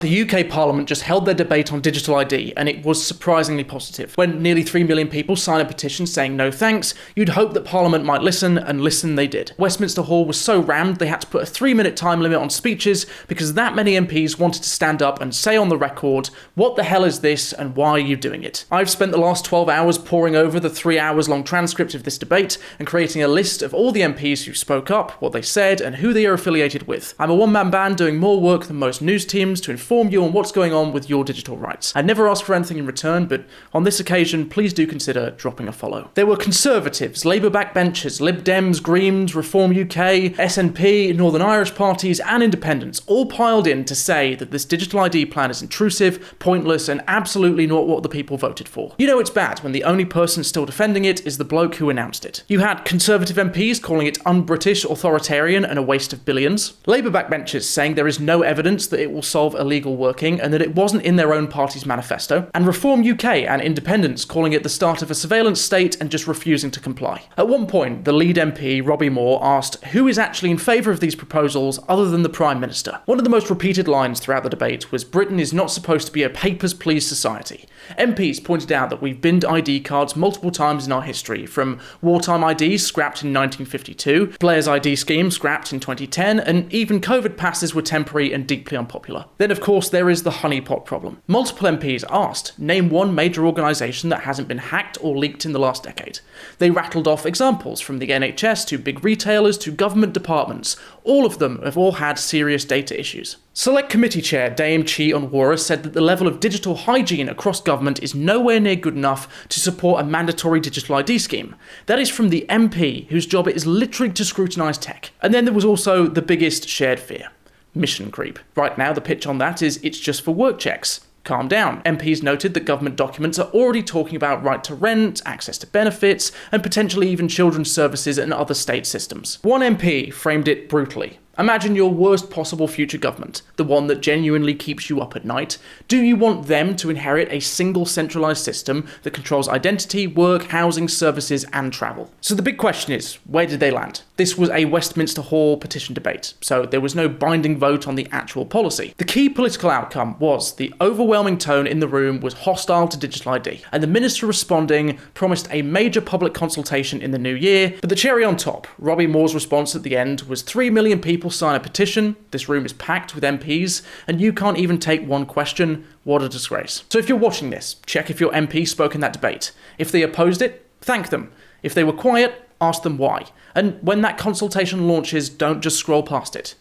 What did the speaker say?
The UK Parliament just held their debate on digital ID, and it was surprisingly positive. When nearly 3 million people signed a petition saying no thanks, you'd hope that Parliament might listen, and listen they did. Westminster Hall was so rammed they had to put a 3-minute time limit on speeches because that many MPs wanted to stand up and say on the record, what the hell is this and why are you doing it? I've spent the last 12 hours poring over the 3 hours long transcript of this debate and creating a list of all the MPs who spoke up, what they said, and who they are affiliated with. I'm a one-man band doing more work than most news teams to inform you on what's going on with your digital rights. I never ask for anything in return, but on this occasion, please do consider dropping a follow. There were Conservatives, Labour backbenchers, Lib Dems, Greens, Reform UK, SNP, Northern Irish parties, and independents all piled in to say that this digital ID plan is intrusive, pointless, and absolutely not what the people voted for. You know it's bad when the only person still defending it is the bloke who announced it. You had Conservative MPs calling it un-British, authoritarian, and a waste of billions. Labour backbenchers saying there is no evidence that it will solve illegal working and that it wasn't in their own party's manifesto, and Reform UK and independents calling it the start of a surveillance state and just refusing to comply. At one point, the lead MP, Robbie Moore, asked who is actually in favour of these proposals other than the Prime Minister. One of the most repeated lines throughout the debate was Britain is not supposed to be a papers-please society. MPs pointed out that we've binned ID cards multiple times in our history, from wartime IDs scrapped in 1952, Blair's ID scheme scrapped in 2010, and even COVID passes were temporary and deeply unpopular. Then of course there is the honeypot problem. Multiple MPs asked, name one major organisation that hasn't been hacked or leaked in the last decade. They rattled off examples from the NHS to big retailers to government departments. All of them have all had serious data issues. Select Committee Chair Dame Chi Onwurah said that the level of digital hygiene across government is nowhere near good enough to support a mandatory digital ID scheme. That is from the MP, whose job it is literally to scrutinise tech. And then there was also the biggest shared fear: mission creep. Right now the pitch on that is it's just for work checks. Calm down. MPs noted that government documents are already talking about right to rent, access to benefits, and potentially even children's services and other state systems. One MP framed it brutally. Imagine your worst possible future government, the one that genuinely keeps you up at night. Do you want them to inherit a single centralised system that controls identity, work, housing, services, and travel? So the big question is, where did they land? This was a Westminster Hall petition debate, so there was no binding vote on the actual policy. The key political outcome was the overwhelming tone in the room was hostile to digital ID, and the minister responding promised a major public consultation in the new year, but the cherry on top, Robbie Moore's response at the end was 3 million people sign a petition, this room is packed with MPs, and you can't even take one question. What a disgrace. So if you're watching this, check if your MP spoke in that debate. If they opposed it, thank them. If they were quiet, ask them why. And when that consultation launches, don't just scroll past it.